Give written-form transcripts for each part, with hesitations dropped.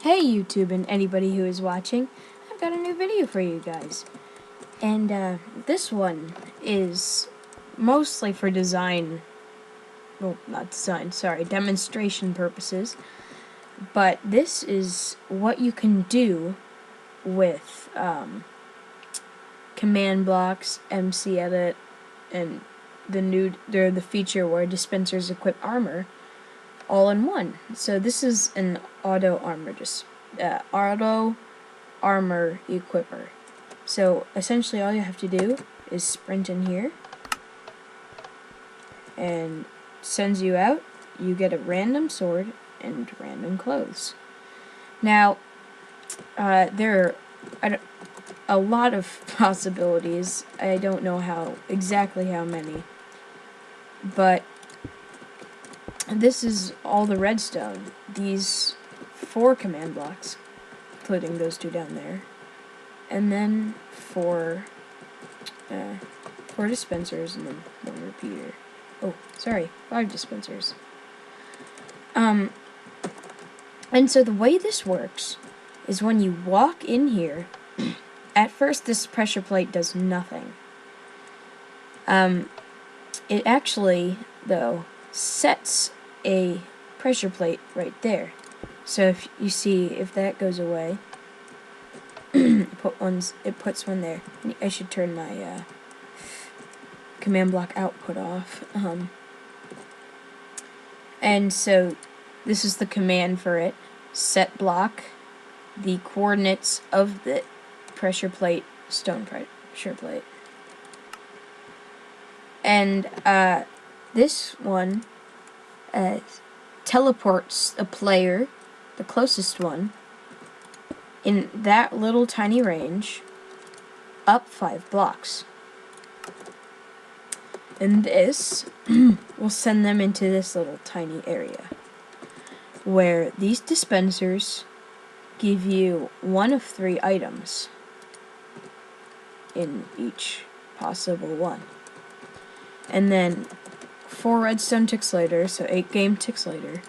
Hey YouTube and anybody who is watching, I've got a new video for you guys. And this one is mostly for demonstration purposes. But this is what you can do with command blocks, MC edit, and the feature where dispensers equip armor all in one. So this is an auto armor equipper. So essentially all you have to do is sprint in here and sends you out. You get a random sword and random clothes. Now there are a lot of possibilities. I don't know exactly how many, but this is all the redstone. These 4 command blocks, including those 2 down there, and then 4 dispensers, and then 1 repeater. Oh, sorry, 5 dispensers. And so the way this works is when you walk in here, at first this pressure plate does nothing. It actually, though, sets a pressure plate right there. So if you see, if that goes away, it puts one there. I should turn my command block output off. And so this is the command for it. Set block the coordinates of the pressure plate, stone pressure plate. And this one teleports a player, the closest one, in that little tiny range, up 5 blocks. And this will send them into this little tiny area, where these dispensers give you 1 of 3 items in each possible one. And then 4 redstone ticks later, so 8 game ticks later,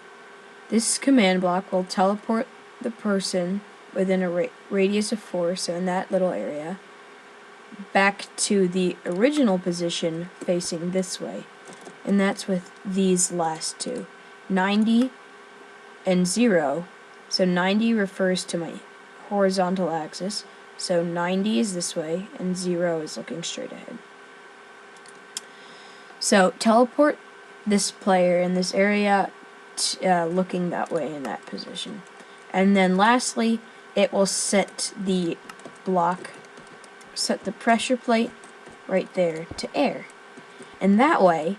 this command block will teleport the person within a radius of 4, so in that little area, back to the original position facing this way. And that's with these last 2, 90 and 0. So 90 refers to my horizontal axis, so 90 is this way, and 0 is looking straight ahead. So teleport this player in this area looking that way in that position. And then lastly, it will set the pressure plate right there to air. And that way,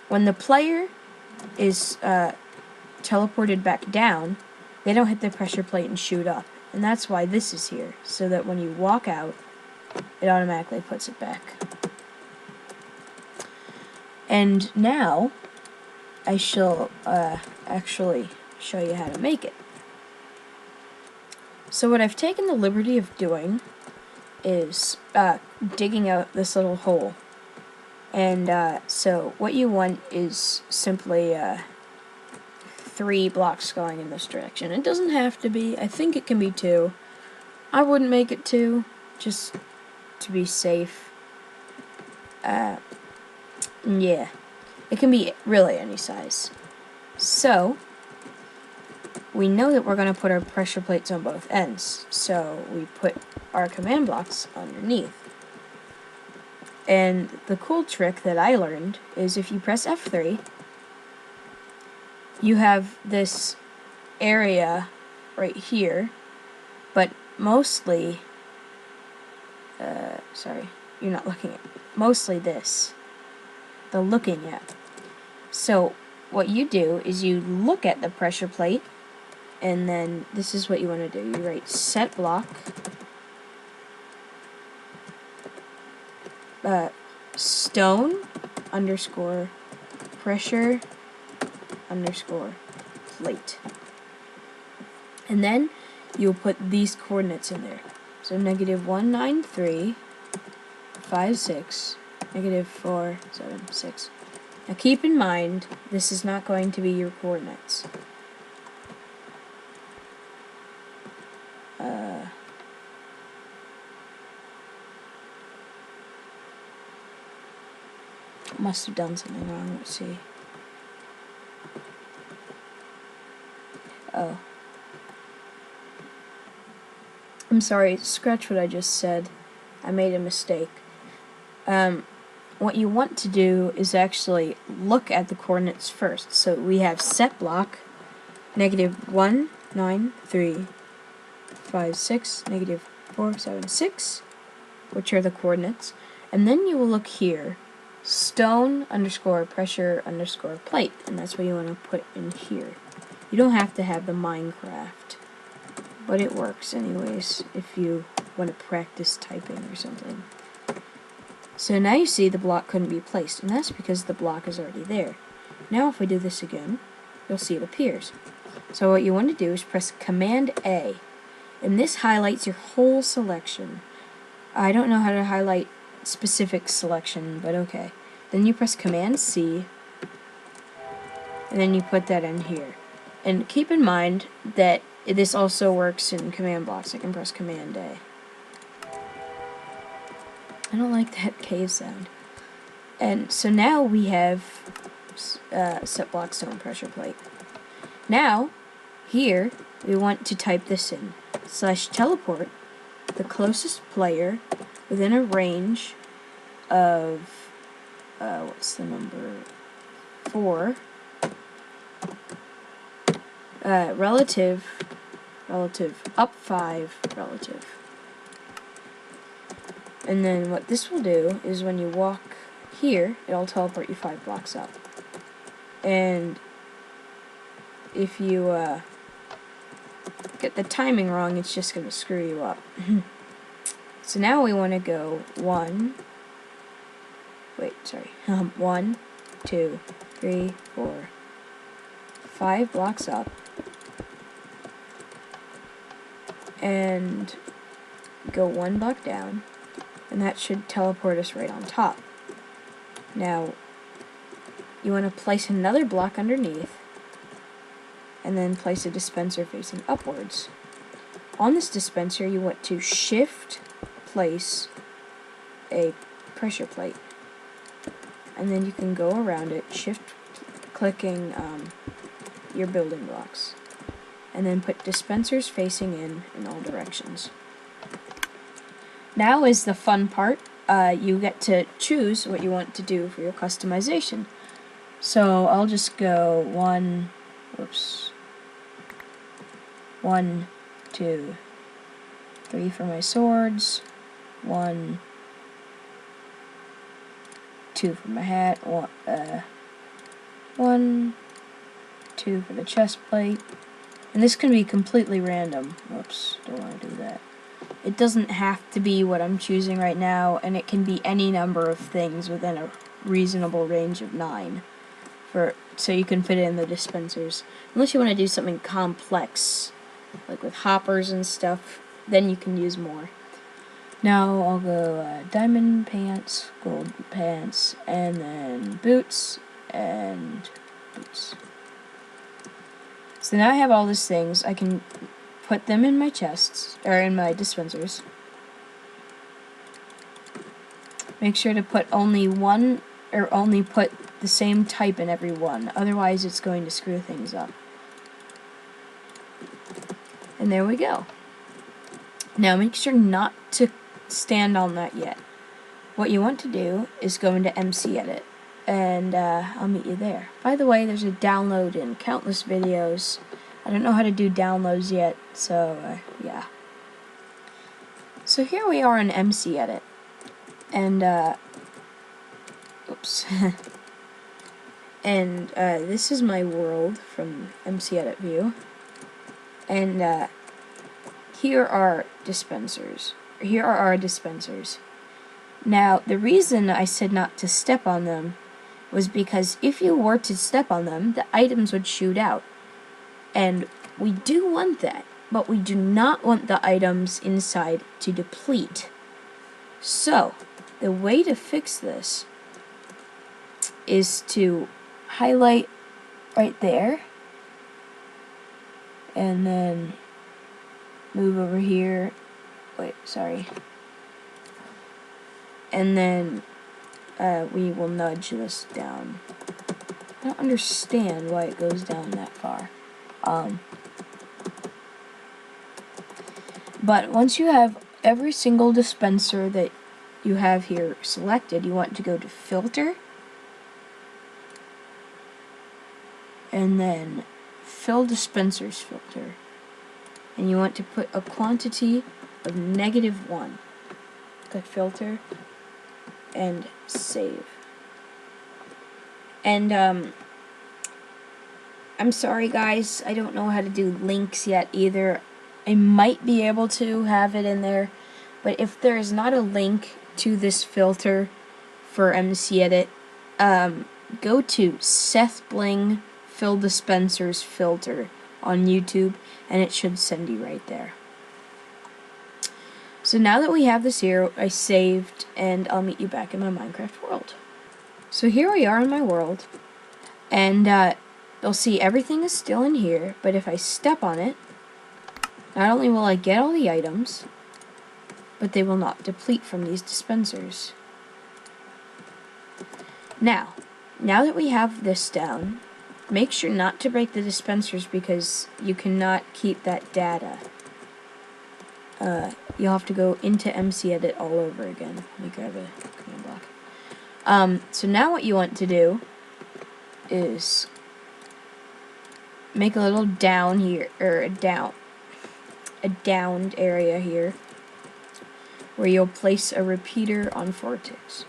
when the player is teleported back down, they don't hit the pressure plate and shoot up. And that's why this is here, so that when you walk out, it automatically puts it back. And now, I shall actually show you how to make it. So what I've taken the liberty of doing is digging out this little hole. And so what you want is simply 3 blocks going in this direction. It doesn't have to be. I think it can be 2. I wouldn't make it 2, just to be safe. Yeah. It can be really any size. So, we know that we're going to put our pressure plates on both ends. So, we put our command blocks underneath. And the cool trick that I learned is if you press F3, you have this area right here, but mostly, sorry, you're not looking at, mostly this, the looking at. So what you do is you look at the pressure plate, and then this is what you want to do. You write set block, stone underscore pressure underscore plate. And then you'll put these coordinates in there. So -193, 56, -476. Now keep in mind, this is not going to be your coordinates. must have done something wrong. Let's see. Oh. I'm sorry, scratch what I just said. I made a mistake. What you want to do is actually look at the coordinates first. So we have set block, -1, 9, 3, 5, 6, -4, 7, 6, which are the coordinates. And then you will look here, stone underscore pressure underscore plate, and that's what you want to put in here. You don't have to have the Minecraft, but it works anyways if you want to practice typing or something. So now you see the block couldn't be placed, and that's because the block is already there. Now if we do this again, you'll see it appears. So what you want to do is press Command A, and this highlights your whole selection. I don't know how to highlight specific selection, but okay. Then you press Command C, and then you put that in here. And keep in mind that this also works in command blocks. I can press Command A. I don't like that cave sound. And so now we have set block stone pressure plate. Now, here, we want to type this in. /teleport the closest player within a range of, what's the number? 4. Relative, up 5, relative. And then what this will do is when you walk here, it'll teleport you 5 blocks up. And if you get the timing wrong, it's just going to screw you up. So now we want to go 1, 2, 3, 4, 5 blocks up, and go 1 block down, and that should teleport us right on top. Now, you want to place another block underneath, and then place a dispenser facing upwards. On this dispenser, you want to shift place a pressure plate, and then you can go around it, shift clicking your building blocks, and then put dispensers facing in all directions. Now is the fun part. You get to choose what you want to do for your customization. So I'll just go 1, 2, 3 for my swords, 1, 2 for my hat, 1, 2 for the chest plate, and this can be completely random. Whoops, don't want to do that. It doesn't have to be what I'm choosing right now, and it can be any number of things within a reasonable range of 9, so you can fit it in the dispensers. Unless you want to do something complex, like with hoppers and stuff, then you can use more. Now I'll go diamond pants, gold pants, and then boots, and boots. So now I have all these things. I can put them in my chests, or in my dispensers. Make sure to put only one, or only put the same type in every one, otherwise it's going to screw things up. And there we go. Now make sure not to stand on that yet. What you want to do is go into MC Edit, and I'll meet you there. By the way, there's a download in countless videos. I don't know how to do downloads yet, so yeah. So here we are in MC Edit, and oops. And this is my world from MC Edit view, and here are dispensers. Here are our dispensers. Now, the reason I said not to step on them was because if you were to step on them, the items would shoot out. And we do want that, but we do not want the items inside to deplete. So, the way to fix this is to highlight right there, and then move over here. Wait, sorry. And then we will nudge this down. I don't understand why it goes down that far. But once you have every single dispenser that you have here selected, you want to go to Filter, and then Fill Dispensers Filter. And you want to put a quantity of -1. Click Filter, and save. And, I'm sorry guys, I don't know how to do links yet either. I might be able to have it in there, but if there is not a link to this filter for MC Edit, go to Seth Bling Fill Dispensers Filter on YouTube, and it should send you right there. So now that we have this here, I saved, and I'll meet you back in my Minecraft world. So here we are in my world, and you'll see everything is still in here, but if I step on it, not only will I get all the items, but they will not deplete from these dispensers. Now that we have this down, make sure not to break the dispensers because you cannot keep that data. You'll have to go into MC Edit all over again. Let me grab a command block. So now what you want to do is make a little down here, or a downed area here, where you'll place a repeater on 4 ticks.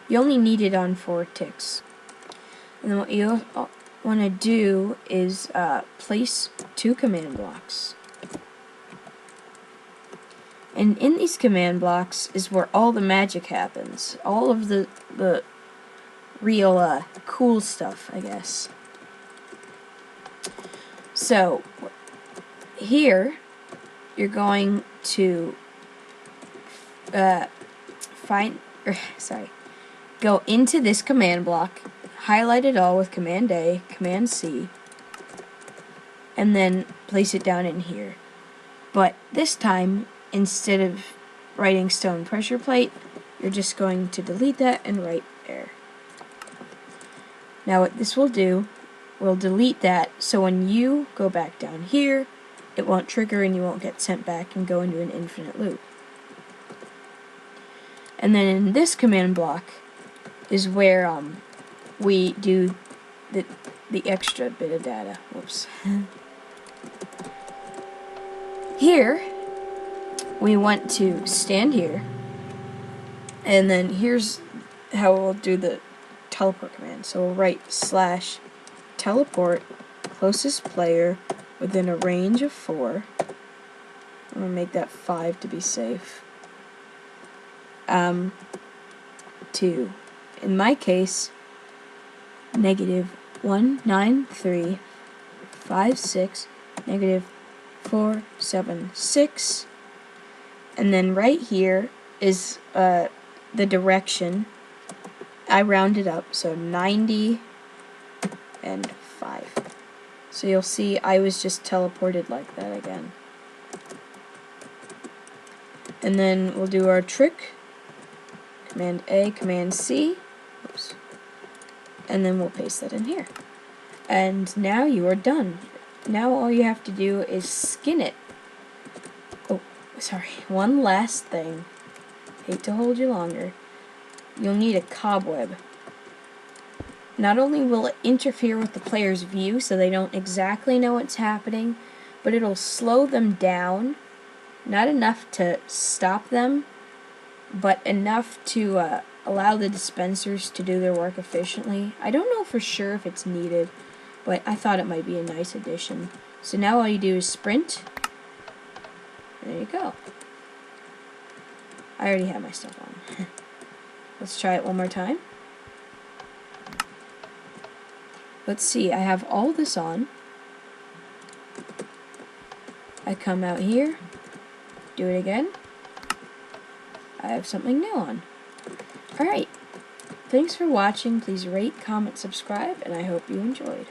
You only need it on 4 ticks. And then what you want to do is place 2 command blocks. And in these command blocks is where all the magic happens. All of the real cool stuff, I guess. So here you're going to go into this command block, highlight it all with Command A, Command C, and then place it down in here. But this time, instead of writing stone pressure plate, you're just going to delete that and write air. Now what this will do, we'll delete that, so when you go back down here, it won't trigger and you won't get sent back and go into an infinite loop. And then in this command block is where we do the extra bit of data. Whoops. Here, we want to stand here, and then here's how we'll do the teleport command. So we'll write /teleport closest player within a range of 4. I'm gonna make that 5 to be safe. 2. In my case, -19356 -476, and then right here is the direction. I rounded up, so 90 and 5. So you'll see I was just teleported like that again. And then we'll do our trick. Command A, Command C. Oops. And then we'll paste that in here. And now you are done. Now all you have to do is skin it. Oh, sorry. One last thing. Hate to hold you longer. You'll need a cobweb. Not only will it interfere with the player's view so they don't exactly know what's happening, but it'll slow them down. Not enough to stop them, but enough to allow the dispensers to do their work efficiently. I don't know for sure if it's needed, but I thought it might be a nice addition. So now all you do is sprint. There you go. I already have my stuff on. Let's try it one more time. Let's see, I have all this on. I come out here, do it again. I have something new on. Alright, thanks for watching. Please rate, comment, subscribe, and I hope you enjoyed.